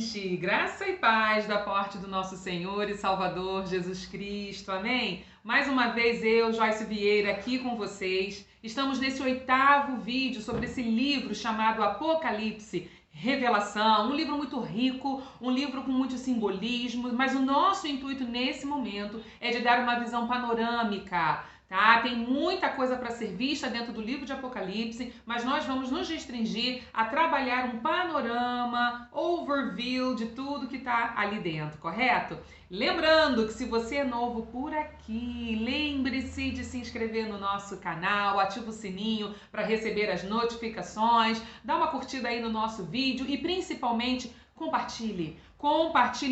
gente! Graça e paz da parte do nosso Senhor e Salvador Jesus Cristo, amém? Mais uma vez eu, Joyce Vieira, aqui com vocês. Estamos nesse 8º vídeo sobre esse livro chamado Apocalipse, Revelação, um livro muito rico, um livro com muito simbolismo, mas o nosso intuito nesse momento é de dar uma visão panorâmica, tá? Tem muita coisa para ser vista dentro do livro de Apocalipse, mas nós vamos nos restringir a trabalhar um panorama, overview de tudo que está ali dentro, correto? Lembrando que se você é novo por aqui, lembre-se de se inscrever no nosso canal, ativa o sininho para receber as notificações, dá uma curtida aí no nosso vídeo e principalmente compartilhe,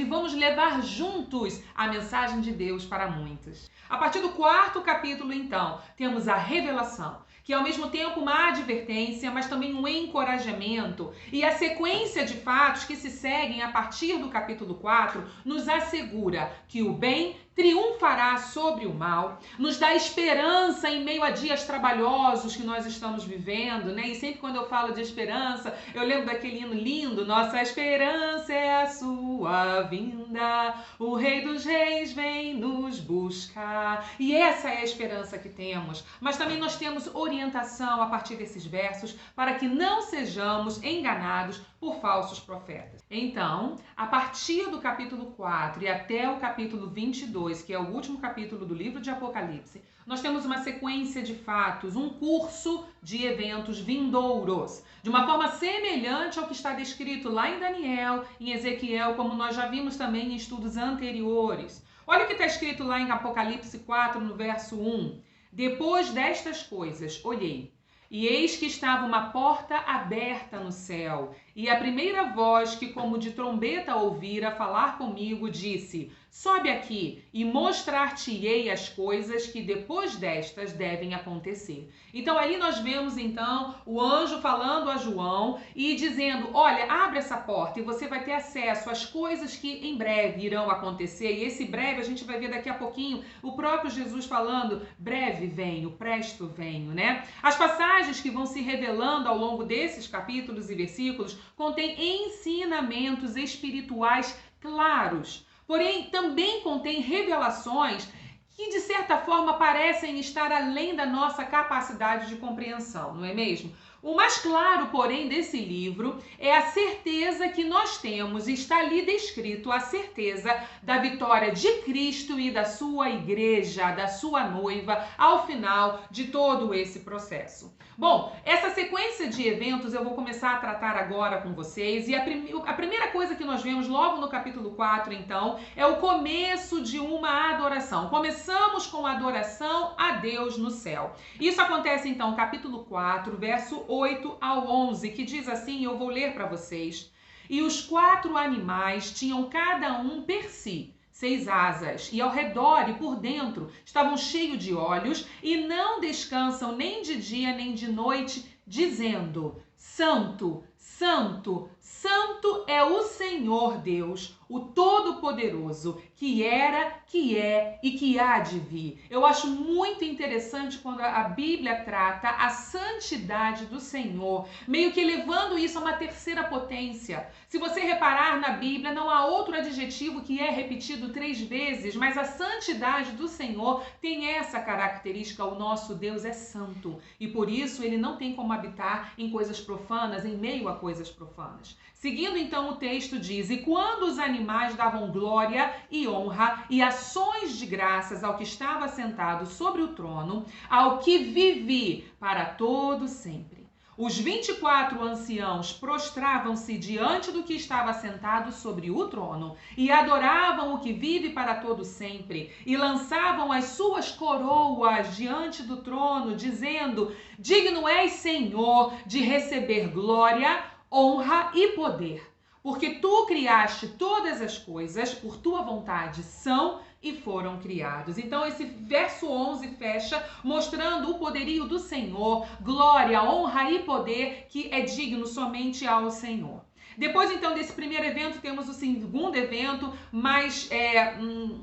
vamos levar juntos a mensagem de Deus para muitos. A partir do 4º capítulo, então, temos a revelação, que é ao mesmo tempo uma advertência, mas também um encorajamento. E a sequência de fatos que se seguem a partir do capítulo 4 nos assegura que o bem triunfará sobre o mal, nos dá esperança em meio a dias trabalhosos que nós estamos vivendo, né? E sempre quando eu falo de esperança, eu lembro daquele hino lindo, nossa esperança é a sua vinda, o Rei dos Reis vem nos buscar. E essa é a esperança que temos, mas também nós temos orientação a partir desses versos para que não sejamos enganados por falsos profetas. Então, a partir do capítulo 4 e até o capítulo 22, que é o último capítulo do livro de Apocalipse, nós temos uma sequência de fatos, um curso de eventos vindouros, de uma forma semelhante ao que está descrito lá em Daniel, em Ezequiel, como nós já vimos também em estudos anteriores. Olha o que está escrito lá em Apocalipse 4, no verso 1. Depois destas coisas, olhei, e eis que estava uma porta aberta no céu, e a primeira voz que como de trombeta ouvira falar comigo disse: sobe aqui e mostrar-te-ei as coisas que depois destas devem acontecer. Então aí nós vemos então o anjo falando a João e dizendo: olha, abre essa porta e você vai ter acesso às coisas que em breve irão acontecer. E esse breve a gente vai ver daqui a pouquinho o próprio Jesus falando: breve venho, presto venho, né? As passagens que vão se revelando ao longo desses capítulos e versículos contêm ensinamentos espirituais claros, porém também contém revelações que de certa forma parecem estar além da nossa capacidade de compreensão, não é mesmo? O mais claro, porém, desse livro é a certeza que nós temos, e está ali descrito a certeza da vitória de Cristo e da sua igreja, da sua noiva, ao final de todo esse processo. Bom, essa sequência de eventos eu vou começar a tratar agora com vocês, e a primeira coisa que nós vemos logo no capítulo 4, então, é o começo de uma adoração. Começamos com a adoração a Deus no céu. Isso acontece, então, no capítulo 4, verso 8 ao 11, que diz assim, eu vou ler para vocês. E os 4 animais tinham cada um per si 6 asas, e ao redor e por dentro estavam cheios de olhos, e não descansam nem de dia nem de noite, dizendo: Santo, Santo, Santo é o Senhor Deus, o Todo-Poderoso, que era, que é e que há de vir. Eu acho muito interessante quando a Bíblia trata a santidade do Senhor, meio que elevando isso a uma terceira potência. Se você reparar na Bíblia, não há outro adjetivo que é repetido 3 vezes, mas a santidade do Senhor tem essa característica: o nosso Deus é santo, e por isso ele não tem como habitar em coisas profanas, em meio a coisas profanas. Seguindo então o texto diz: e quando os animais davam glória e honra e ações de graças ao que estava sentado sobre o trono, ao que vive para todo sempre. Os 24 anciãos prostravam-se diante do que estava sentado sobre o trono e adoravam o que vive para todo sempre e lançavam as suas coroas diante do trono, dizendo: digno és, Senhor, de receber glória, honra e poder, porque tu criaste todas as coisas, por tua vontade são e foram criados. Então esse verso 11 fecha mostrando o poderio do Senhor, glória, honra e poder que é digno somente ao Senhor. Depois, então, desse primeiro evento, temos o segundo evento, mais,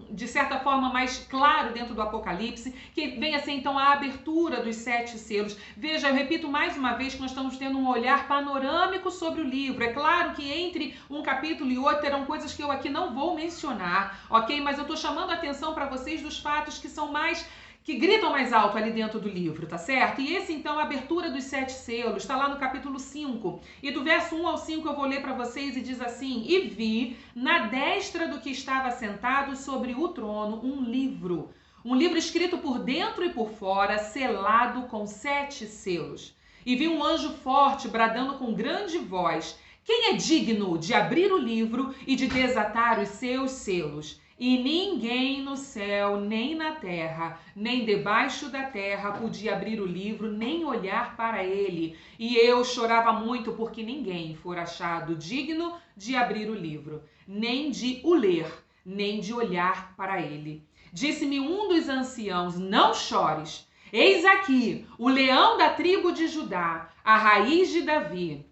de certa forma, mais claro dentro do Apocalipse, que vem a ser, então, a abertura dos 7 selos. Veja, eu repito mais uma vez que nós estamos tendo um olhar panorâmico sobre o livro. É claro que entre um capítulo e outro terão coisas que eu aqui não vou mencionar, ok? Mas eu estou chamando a atenção para vocês dos fatos que são mais... que gritam mais alto ali dentro do livro, tá certo? E esse, então, a abertura dos 7 selos, está lá no capítulo 5. E do verso 1 ao 5 eu vou ler para vocês e diz assim: E vi na destra do que estava sentado sobre o trono um livro escrito por dentro e por fora, selado com 7 selos. E vi um anjo forte bradando com grande voz: Quem é digno de abrir o livro e de desatar os seus selos? E ninguém no céu, nem na terra, nem debaixo da terra podia abrir o livro, nem olhar para ele. E eu chorava muito porque ninguém fora achado digno de abrir o livro, nem de o ler, nem de olhar para ele. Disse-me um dos anciãos: Não chores, eis aqui o leão da tribo de Judá, a raiz de Davi,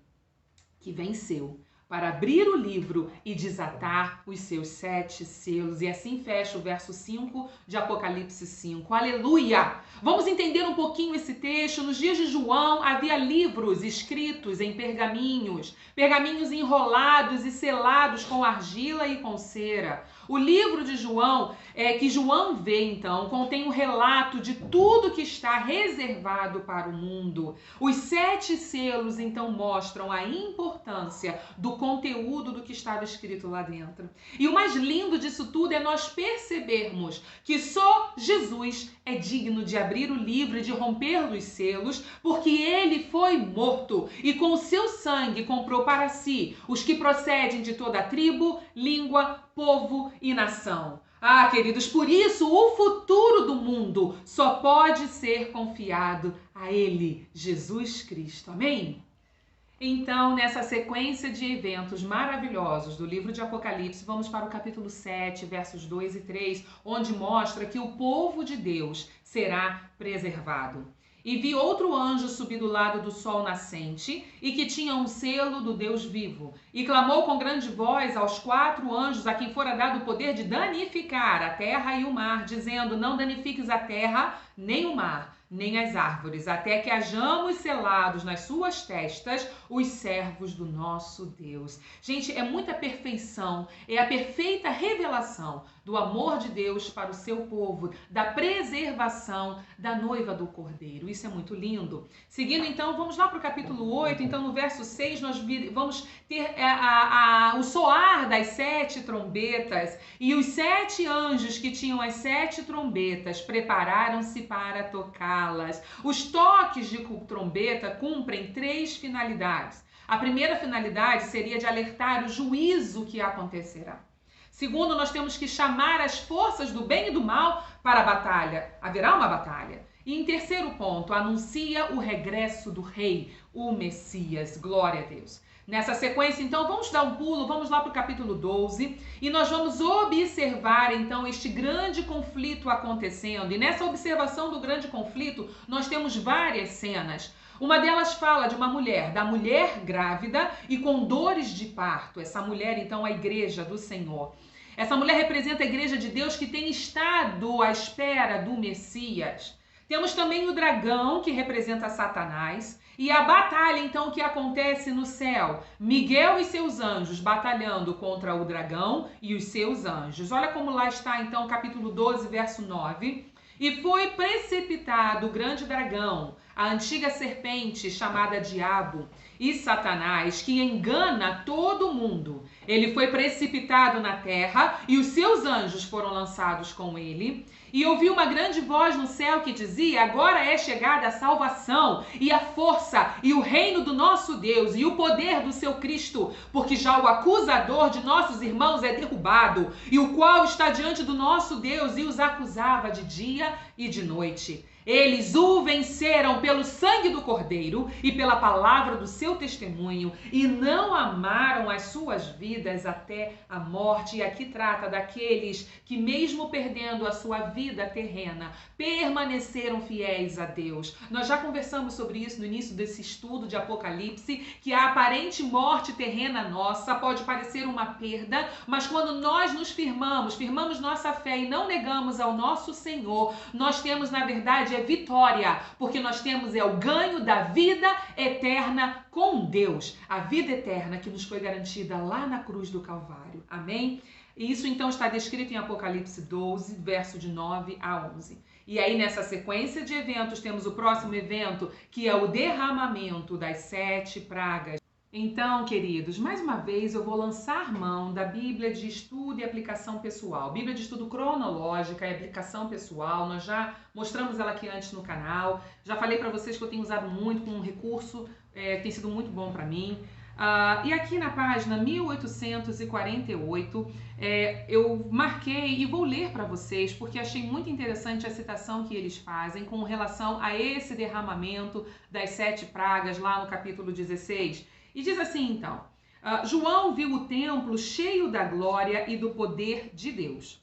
que venceu para abrir o livro e desatar os seus 7 selos. E assim fecha o verso 5 de Apocalipse 5. Aleluia! Vamos entender um pouquinho esse texto. Nos dias de João havia livros escritos em pergaminhos enrolados e selados com argila e com cera. O livro de João, que João vê então, contém um relato de tudo que está reservado para o mundo. Os 7 selos então mostram a importância do conteúdo do que estava escrito lá dentro. E o mais lindo disso tudo é nós percebermos que só Jesus é digno de abrir o livro e de romper os selos, porque ele foi morto e com o seu sangue comprou para si os que procedem de toda a tribo, língua, povo e nação. Ah, queridos, por isso o futuro do mundo só pode ser confiado a ele, Jesus Cristo. Amém? Então, nessa sequência de eventos maravilhosos do livro de Apocalipse, vamos para o capítulo 7, versos 2 e 3, onde mostra que o povo de Deus será preservado. E vi outro anjo subir do lado do sol nascente, e que tinha um selo do Deus vivo. E clamou com grande voz aos 4 anjos, a quem fora dado o poder de danificar a terra e o mar, dizendo: Não danifiques a terra, nem o mar, nem as árvores, até que hajamos selados nas suas testas os servos do nosso Deus. Gente, é muita perfeição, é a perfeita revelação do amor de Deus para o seu povo, da preservação da noiva do Cordeiro. Isso é muito lindo. Seguindo, então, vamos lá para o capítulo 8. Então, no verso 6, nós vamos ter o soar das 7 trombetas. E os 7 anjos que tinham as 7 trombetas prepararam-se para tocá-las. Os toques de trombeta cumprem 3 finalidades. A primeira finalidade seria de alertar o juízo que acontecerá. Segundo, nós temos que chamar as forças do bem e do mal para a batalha. Haverá uma batalha. E em terceiro ponto, anuncia o regresso do rei, o Messias. Glória a Deus. Nessa sequência, então, vamos dar um pulo, vamos lá para o capítulo 12 e nós vamos observar, então, este grande conflito acontecendo. E nessa observação do grande conflito, nós temos várias cenas. Uma delas fala de uma mulher, da mulher grávida e com dores de parto. Essa mulher, então, é a igreja do Senhor. Essa mulher representa a igreja de Deus que tem estado à espera do Messias. Temos também o dragão, que representa Satanás, e a batalha, então, que acontece no céu. Miguel e seus anjos batalhando contra o dragão e os seus anjos. Olha como lá está, então, capítulo 12, verso 9. E foi precipitado o grande dragão, a antiga serpente chamada Diabo e Satanás, que engana todo mundo. Ele foi precipitado na terra e os seus anjos foram lançados com ele. E ouvi uma grande voz no céu que dizia: agora é chegada a salvação e a força e o reino do nosso Deus e o poder do seu Cristo, porque já o acusador de nossos irmãos é derrubado, e o qual está diante do nosso Deus e os acusava de dia e de noite. Eles o venceram então pelo sangue do Cordeiro e pela palavra do seu testemunho, e não amaram as suas vidas até a morte. E aqui trata daqueles que, mesmo perdendo a sua vida terrena, permaneceram fiéis a Deus. Nós já conversamos sobre isso no início desse estudo de Apocalipse, que a aparente morte terrena nossa pode parecer uma perda, mas quando nós nos firmamos nossa fé e não negamos ao nosso Senhor, nós temos, na verdade, vitória, porque nós temos o ganho da vida eterna com Deus, a vida eterna que nos foi garantida lá na cruz do Calvário. Amém? E isso então está descrito em Apocalipse 12, verso de 9 a 11. E aí nessa sequência de eventos temos o próximo evento, que é o derramamento das 7 pragas. Então, queridos, mais uma vez eu vou lançar mão da Bíblia de estudo e aplicação pessoal. Bíblia de estudo cronológica e aplicação pessoal, nós já mostramos ela aqui antes no canal. Já falei para vocês que eu tenho usado muito como um recurso, tem sido muito bom para mim. E aqui na página 1848, eu marquei e vou ler para vocês, porque achei muito interessante a citação que eles fazem com relação a esse derramamento das 7 pragas lá no capítulo 16. E diz assim então, João viu o templo cheio da glória e do poder de Deus.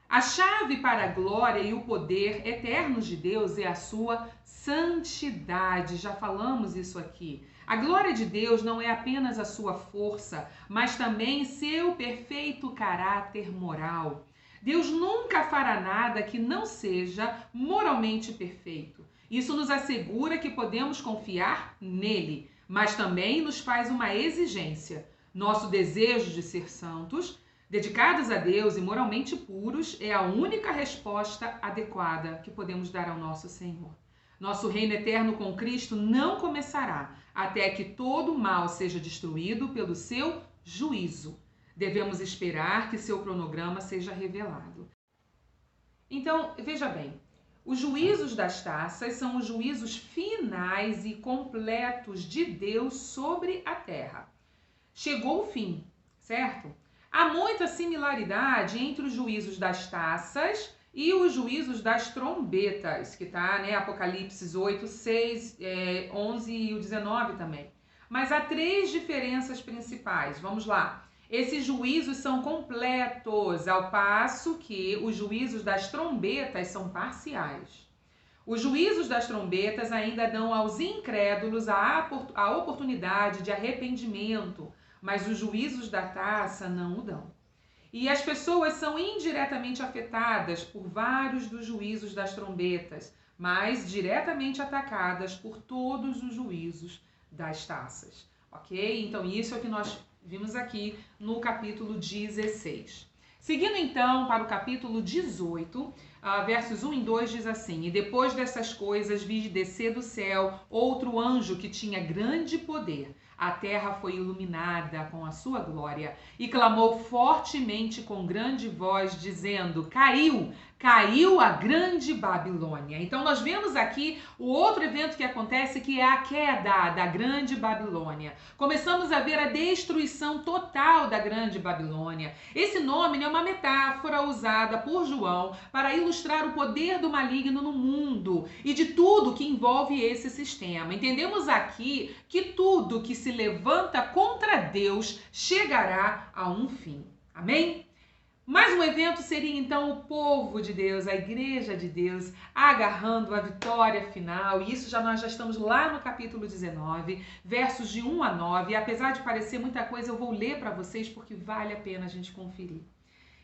A chave para a glória e o poder eternos de Deus é a sua santidade. Já falamos isso aqui. A glória de Deus não é apenas a sua força, mas também seu perfeito caráter moral. Deus nunca fará nada que não seja moralmente perfeito. Isso nos assegura que podemos confiar nele, mas também nos faz uma exigência. Nosso desejo de ser santos, dedicados a Deus e moralmente puros, é a única resposta adequada que podemos dar ao nosso Senhor. Nosso reino eterno com Cristo não começará até que todo o mal seja destruído pelo seu juízo. Devemos esperar que seu cronograma seja revelado. Então, veja bem, os juízos das taças são os juízos finais e completos de Deus sobre a terra. Chegou o fim, certo? Há muita similaridade entre os juízos das taças e os juízos das trombetas, que está, Apocalipse 8, 6, 11 e o 19 também. Mas há 3 diferenças principais. Vamos lá. Esses juízos são completos, ao passo que os juízos das trombetas são parciais. Os juízos das trombetas ainda dão aos incrédulos a oportunidade de arrependimento, mas os juízos da taça não o dão. E as pessoas são indiretamente afetadas por vários dos juízos das trombetas, mas diretamente atacadas por todos os juízos das taças. Ok? Então isso é o que nós vimos aqui no capítulo 16. Seguindo então para o capítulo 18, versos 1 e 2 diz assim: E depois dessas coisas vi descer do céu outro anjo que tinha grande poder. A terra foi iluminada com a sua glória e clamou fortemente com grande voz, dizendo: Caiu a grande Babilônia. Então nós vemos aqui o outro evento que acontece, que é a queda da grande Babilônia. Começamos a ver a destruição total da grande Babilônia. Esse nome é uma metáfora usada por João para ilustrar o poder do maligno no mundo e de tudo que envolve esse sistema. Entendemos aqui que tudo que se levanta contra Deus chegará a um fim. Amém? Mais um evento seria então o povo de Deus, a igreja de Deus, agarrando a vitória final. E isso nós já estamos lá no capítulo 19, versos de 1 a 9. E apesar de parecer muita coisa, eu vou ler para vocês porque vale a pena a gente conferir.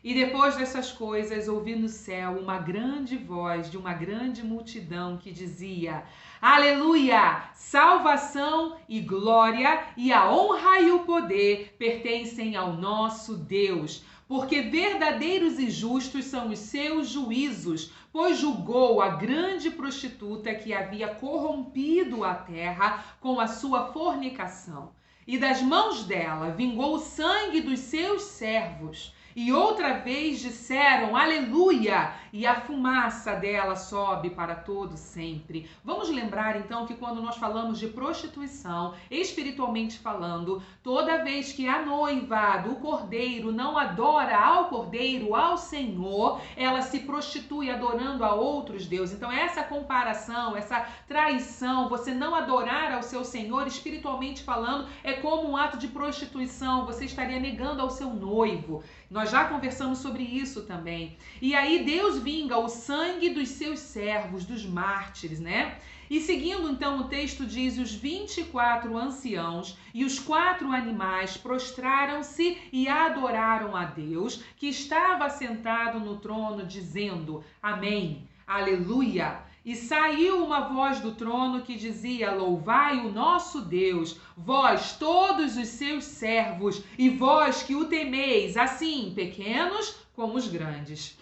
E depois dessas coisas, ouvi no céu uma grande voz de uma grande multidão que dizia: Aleluia! Salvação e glória e a honra e o poder pertencem ao nosso Deus. Porque verdadeiros e justos são os seus juízos, pois julgou a grande prostituta que havia corrompido a terra com a sua fornicação. E das mãos dela vingou o sangue dos seus servos. E outra vez disseram, aleluia, e a fumaça dela sobe para todo sempre. Vamos lembrar então que quando nós falamos de prostituição, espiritualmente falando, toda vez que a noiva do cordeiro não adora ao cordeiro, ao Senhor, ela se prostitui adorando a outros deuses. Então essa comparação, essa traição, você não adorar ao seu Senhor, espiritualmente falando, é como um ato de prostituição, você estaria negando ao seu noivo. Nós já conversamos sobre isso também. E aí Deus vinga o sangue dos seus servos, dos mártires, né? E seguindo então o texto diz, os 24 anciãos e os 4 animais prostraram-se e adoraram a Deus, que estava sentado no trono, dizendo, amém, aleluia. E saiu uma voz do trono que dizia, louvai o nosso Deus, vós todos os seus servos, e vós que o temeis, assim pequenos como os grandes.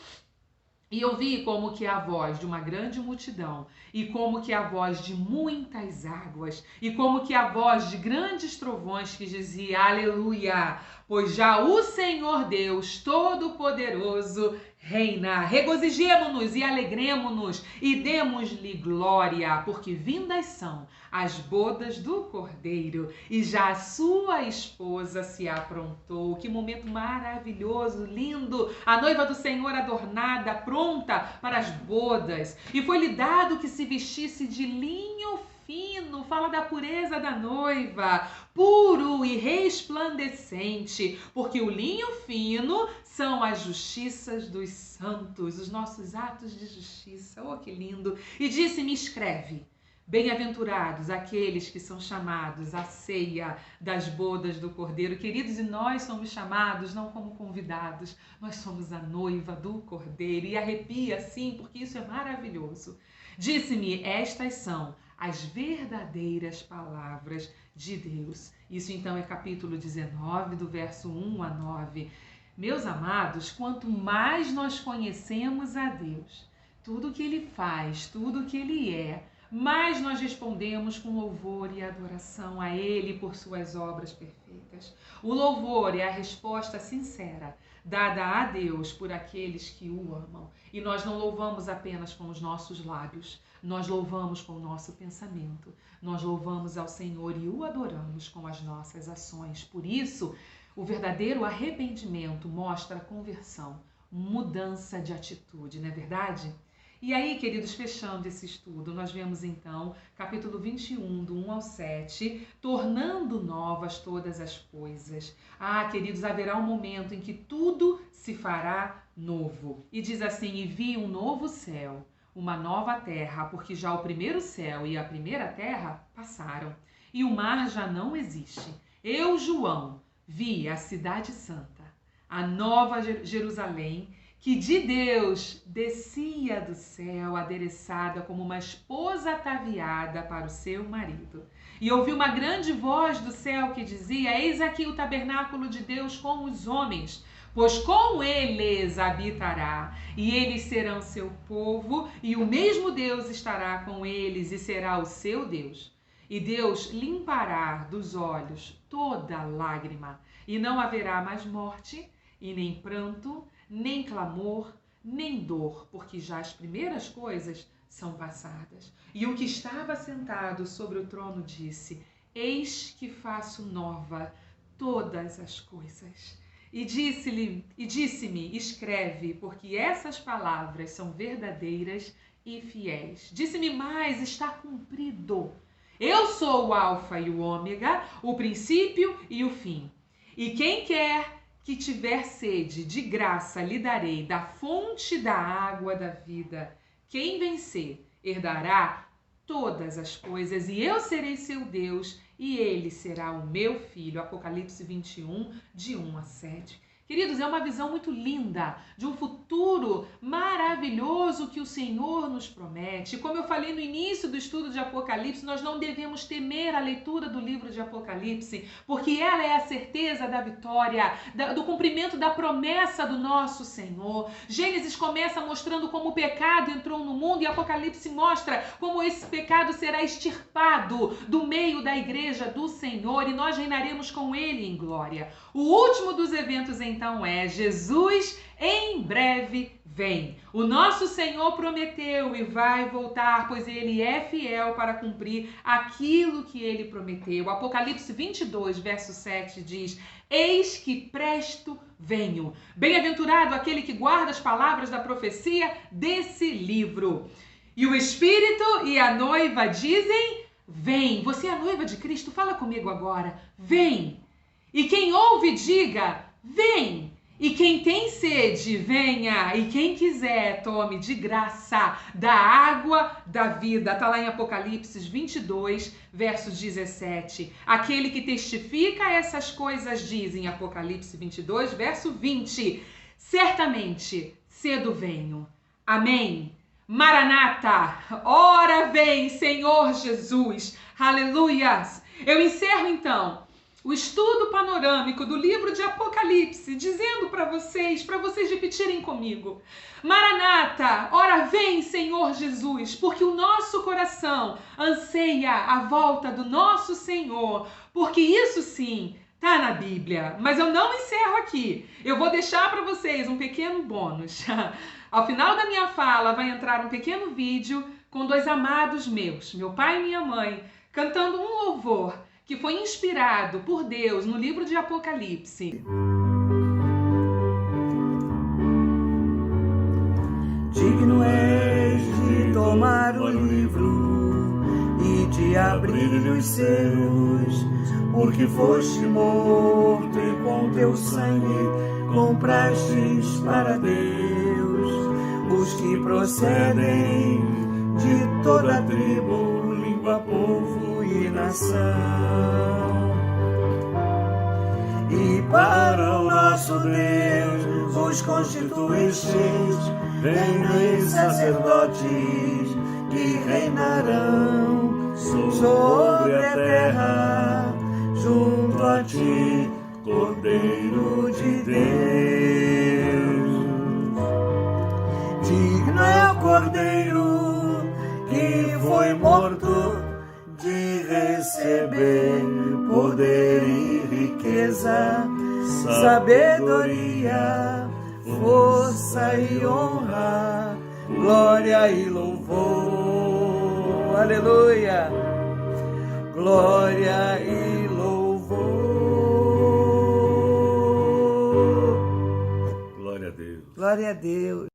E ouvi como que a voz de uma grande multidão, e como que a voz de muitas águas, e como que a voz de grandes trovões que dizia, aleluia, pois já o Senhor Deus Todo-Poderoso reina. Regozijemo-nos e alegremo-nos e demos-lhe glória, porque vindas são as bodas do Cordeiro e já a sua esposa se aprontou. Que momento maravilhoso, lindo! A noiva do Senhor adornada, pronta para as bodas. E foi-lhe dado que se vestisse de linho fino, fala da pureza da noiva, puro e resplandecente, porque o linho fino são as justiças dos santos, os nossos atos de justiça. Oh, que lindo! E disse-me, escreve, bem-aventurados aqueles que são chamados à ceia das bodas do Cordeiro. Queridos, e nós somos chamados não como convidados, nós somos a noiva do Cordeiro. E arrepia assim, porque isso é maravilhoso. Disse-me, estas são as verdadeiras palavras de Deus. Isso então é capítulo 19, do verso 1 a 9. Meus amados, quanto mais nós conhecemos a Deus, tudo que Ele faz, tudo que Ele é, mais nós respondemos com louvor e adoração a Ele por suas obras perfeitas. O louvor é a resposta sincera dada a Deus por aqueles que o amam. E nós não louvamos apenas com os nossos lábios, nós louvamos com o nosso pensamento, nós louvamos ao Senhor e o adoramos com as nossas ações. Por isso, o verdadeiro arrependimento mostra a conversão, mudança de atitude, não é verdade? E aí, queridos, fechando esse estudo, nós vemos então, capítulo 21, do 1 ao 7, tornando novas todas as coisas. Ah, queridos, haverá um momento em que tudo se fará novo. E diz assim, e vi um novo céu, uma nova terra, porque já o primeiro céu e a primeira terra passaram, e o mar já não existe. Eu, João, vi a cidade santa, a nova Jerusalém, que de Deus descia do céu, adereçada como uma esposa ataviada para o seu marido. E ouvi uma grande voz do céu que dizia, eis aqui o tabernáculo de Deus com os homens, pois com eles habitará, e eles serão seu povo, e o mesmo Deus estará com eles e será o seu Deus. E Deus limpará dos olhos toda lágrima, e não haverá mais morte, e nem pranto, nem clamor, nem dor, porque já as primeiras coisas são passadas. E o que estava sentado sobre o trono disse, eis que faço nova todas as coisas. E disse-me, escreve, porque essas palavras são verdadeiras e fiéis. Disse-me mais, está cumprido. Eu sou o Alfa e o Ômega, o princípio e o fim. E quem quer que tiver sede, de graça lhe darei da fonte da água da vida. Quem vencer, herdará todas as coisas, e eu serei seu Deus, e ele será o meu filho. Apocalipse 21, de 1 a 7. Queridos, é uma visão muito linda de um futuro maravilhoso que o Senhor nos promete. Como eu falei no início do estudo de Apocalipse, nós não devemos temer a leitura do livro de Apocalipse, porque ela é a certeza da vitória, do cumprimento da promessa do nosso Senhor. Gênesis começa mostrando como o pecado entrou no mundo e Apocalipse mostra como esse pecado será extirpado do meio da igreja do Senhor e nós reinaremos com ele em glória. O último dos eventos, então, então é: Jesus em breve vem. O nosso Senhor prometeu e vai voltar, pois Ele é fiel para cumprir aquilo que Ele prometeu. Apocalipse 22, verso 7 diz: eis que presto venho. Bem-aventurado aquele que guarda as palavras da profecia desse livro. E o Espírito e a noiva dizem: vem. Você é a noiva de Cristo? Fala comigo agora. Vem. E quem ouve, diga: vem. E quem tem sede, venha. E quem quiser, tome de graça da água da vida. Está lá em Apocalipse 22, versos 17. Aquele que testifica essas coisas diz em Apocalipse 22, verso 20. Certamente, cedo venho. Amém. Maranata, ora vem, Senhor Jesus. Aleluias. Eu encerro então o estudo panorâmico do livro de Apocalipse, dizendo para vocês repetirem comigo: Maranata, ora vem, Senhor Jesus, porque o nosso coração anseia a volta do nosso Senhor, porque isso sim tá na Bíblia. Mas eu não encerro aqui. Eu vou deixar para vocês um pequeno bônus. Ao final da minha fala vai entrar um pequeno vídeo com dois amados meus, meu pai e minha mãe, cantando um louvor que foi inspirado por Deus no livro de Apocalipse. Digno és de tomar o livro e de abrir os selos, porque foste morto e com teu sangue comprastes para Deus os que procedem de toda tribo, língua, povo e nação. E para o nosso Deus os constituístes reis e sacerdotes que reinarão sobre a terra, junto a ti, Cordeiro de Deus. Digno é o Cordeiro que foi morto de receber poder e riqueza, sabedoria, força e honra, glória e louvor. Aleluia! Glória e louvor. Glória a Deus. Glória a Deus.